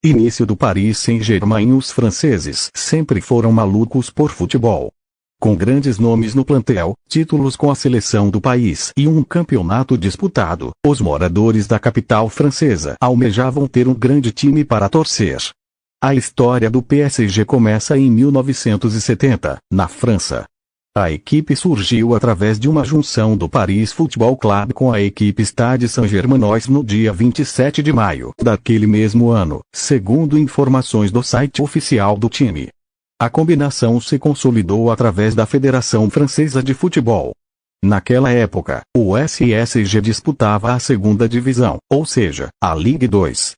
Início do Paris Saint-Germain. Os franceses sempre foram malucos por futebol. Com grandes nomes no plantel, títulos com a seleção do país e um campeonato disputado, os moradores da capital francesa almejavam ter um grande time para torcer. A história do PSG começa em 1970, na França. A equipe surgiu através de uma junção do Paris Football Club com a equipe Stade Saint-Germain no dia 27 de maio daquele mesmo ano, segundo informações do site oficial do time. A combinação se consolidou através da Federação Francesa de Futebol. Naquela época, o SSG disputava a segunda divisão, ou seja, a Ligue 2.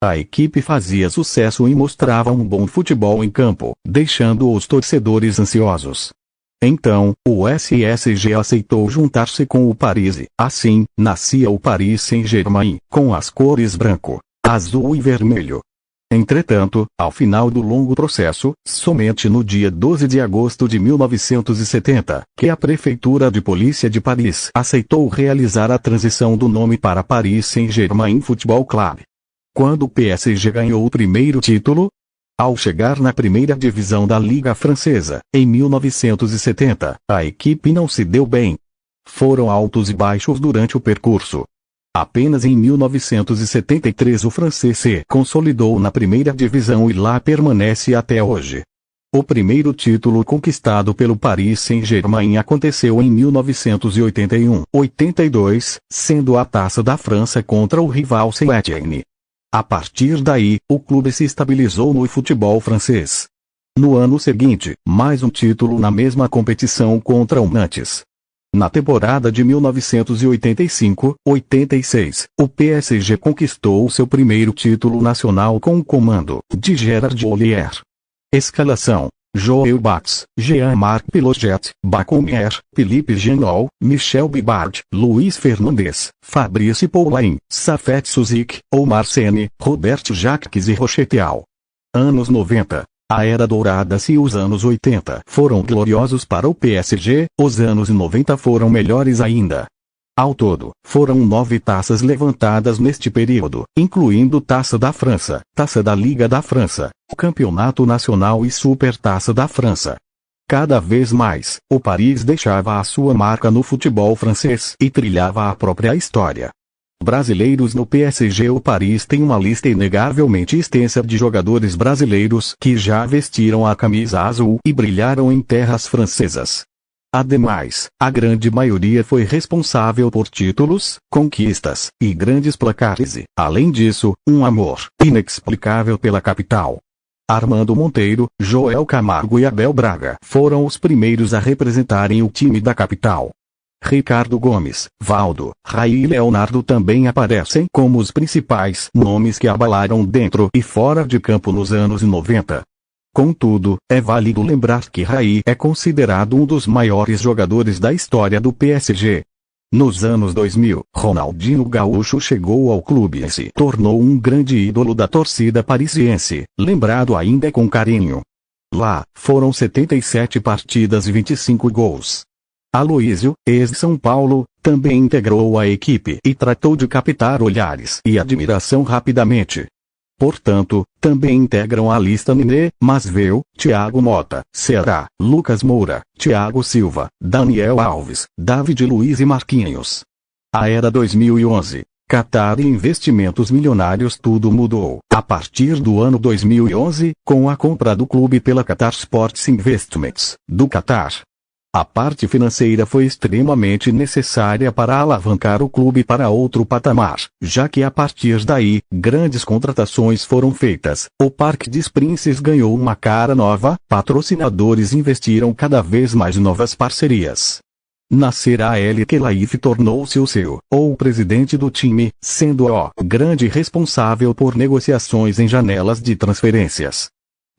A equipe fazia sucesso e mostrava um bom futebol em campo, deixando os torcedores ansiosos. Então, o SSG aceitou juntar-se com o Paris e, assim, nascia o Paris Saint-Germain, com as cores branco, azul e vermelho. Entretanto, ao final do longo processo, somente no dia 12 de agosto de 1970, que a Prefeitura de Polícia de Paris aceitou realizar a transição do nome para Paris Saint-Germain Football Club. Quando o PSG ganhou o primeiro título? Ao chegar na primeira divisão da Liga Francesa, em 1970, a equipe não se deu bem. Foram altos e baixos durante o percurso. Apenas em 1973 o francês se consolidou na primeira divisão e lá permanece até hoje. O primeiro título conquistado pelo Paris Saint-Germain aconteceu em 1981-82, sendo a Taça da França contra o rival Saint-Étienne. A partir daí, o clube se estabilizou no futebol francês. No ano seguinte, mais um título na mesma competição contra o Nantes. Na temporada de 1985-86, o PSG conquistou seu primeiro título nacional com o comando de Gérard Houllier. Escalação: Joël Bax, Jean-Marc Piloget, Bacomier, Philippe Genol, Michel Bibard, Luiz Fernandes, Fabrice Poulain, Safet Suzik, Omar Sene, Robert Jacques e Rocheteau. Anos 90. A era dourada. Se os anos 80 foram gloriosos para o PSG, os anos 90 foram melhores ainda. Ao todo, foram 9 taças levantadas neste período, incluindo Taça da França, Taça da Liga da França, Campeonato Nacional e Supertaça da França. Cada vez mais, o Paris deixava a sua marca no futebol francês e trilhava a própria história. Brasileiros no PSG. O Paris tem uma lista inegavelmente extensa de jogadores brasileiros que já vestiram a camisa azul e brilharam em terras francesas. Ademais, a grande maioria foi responsável por títulos, conquistas e grandes placares e, além disso, um amor inexplicável pela capital. Armando Monteiro, Joel Camargo e Abel Braga foram os primeiros a representarem o time da capital. Ricardo Gomes, Valdo, Raí e Leonardo também aparecem como os principais nomes que abalaram dentro e fora de campo nos anos 90. Contudo, é válido lembrar que Raí é considerado um dos maiores jogadores da história do PSG. Nos anos 2000, Ronaldinho Gaúcho chegou ao clube e se tornou um grande ídolo da torcida parisiense, lembrado ainda com carinho. Lá, foram 77 partidas e 25 gols. Aloísio, ex-São Paulo, também integrou a equipe e tratou de captar olhares e admiração rapidamente. Portanto, também integram a lista Nenê, Masveu, Thiago Mota, Ceará, Lucas Moura, Thiago Silva, Daniel Alves, David Luiz e Marquinhos. A era 2011. Qatar e investimentos milionários. Tudo mudou a partir do ano 2011, com a compra do clube pela Qatar Sports Investments, do Qatar. A parte financeira foi extremamente necessária para alavancar o clube para outro patamar, já que a partir daí, grandes contratações foram feitas, o Parque dos Príncipes ganhou uma cara nova, patrocinadores investiram cada vez mais novas parcerias. Nasser Al-Khelaifi tornou-se o presidente do time, sendo o grande responsável por negociações em janelas de transferências.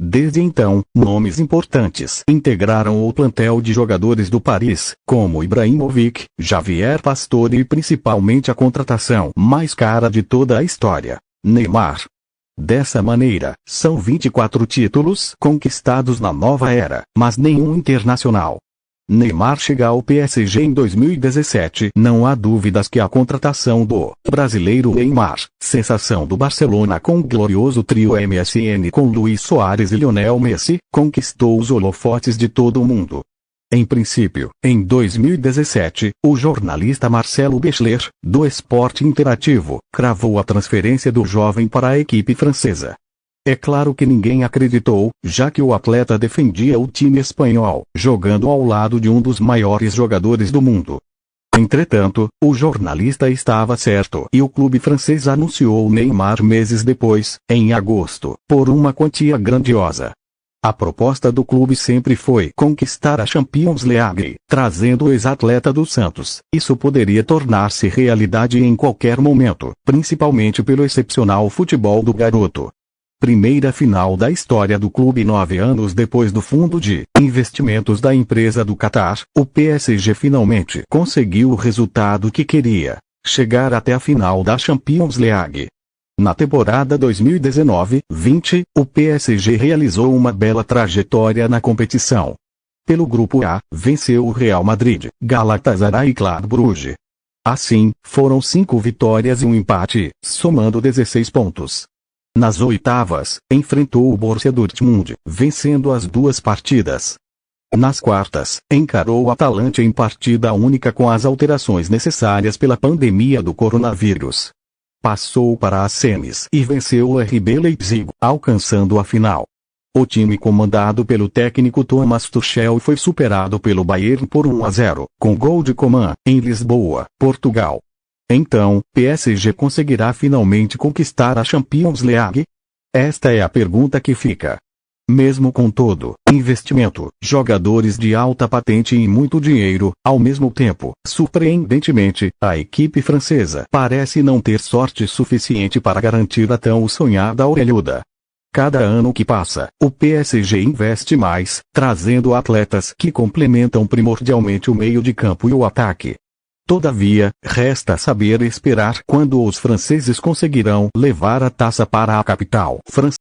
Desde então, nomes importantes integraram o plantel de jogadores do Paris, como Ibrahimovic, Javier Pastore e principalmente a contratação mais cara de toda a história, Neymar. Dessa maneira, são 24 títulos conquistados na nova era, mas nenhum internacional. Neymar chega ao PSG em 2017. Não há dúvidas que a contratação do brasileiro Neymar, sensação do Barcelona com o glorioso trio MSN com Luís Soares e Lionel Messi, conquistou os holofotes de todo o mundo. Em princípio, em 2017, o jornalista Marcelo Bechler, do Esporte Interativo, cravou a transferência do jovem para a equipe francesa. É claro que ninguém acreditou, já que o atleta defendia o time espanhol, jogando ao lado de um dos maiores jogadores do mundo. Entretanto, o jornalista estava certo e o clube francês anunciou o Neymar meses depois, em agosto, por uma quantia grandiosa. A proposta do clube sempre foi conquistar a Champions League, trazendo o ex-atleta do Santos. Isso poderia tornar-se realidade em qualquer momento, principalmente pelo excepcional futebol do garoto. Primeira final da história do clube 9 anos depois do fundo de investimentos da empresa do Catar, o PSG finalmente conseguiu o resultado que queria: chegar até a final da Champions League. Na temporada 2019-20, o PSG realizou uma bela trajetória na competição. Pelo grupo A, venceu o Real Madrid, Galatasaray e Club Brugge. Assim, foram 5 vitórias e um empate, somando 16 pontos. Nas oitavas, enfrentou o Borussia Dortmund, vencendo as 2 partidas. Nas quartas, encarou o Atalanta em partida única com as alterações necessárias pela pandemia do coronavírus. Passou para as semis e venceu o RB Leipzig, alcançando a final. O time comandado pelo técnico Thomas Tuchel foi superado pelo Bayern por 1-0, com gol de Coman, em Lisboa, Portugal. Então, PSG conseguirá finalmente conquistar a Champions League? Esta é a pergunta que fica. Mesmo com todo investimento, jogadores de alta patente e muito dinheiro, ao mesmo tempo, surpreendentemente, a equipe francesa parece não ter sorte suficiente para garantir a tão sonhada orelhuda. Cada ano que passa, o PSG investe mais, trazendo atletas que complementam primordialmente o meio de campo e o ataque. Todavia, resta saber esperar quando os franceses conseguirão levar a taça para a capital francesa.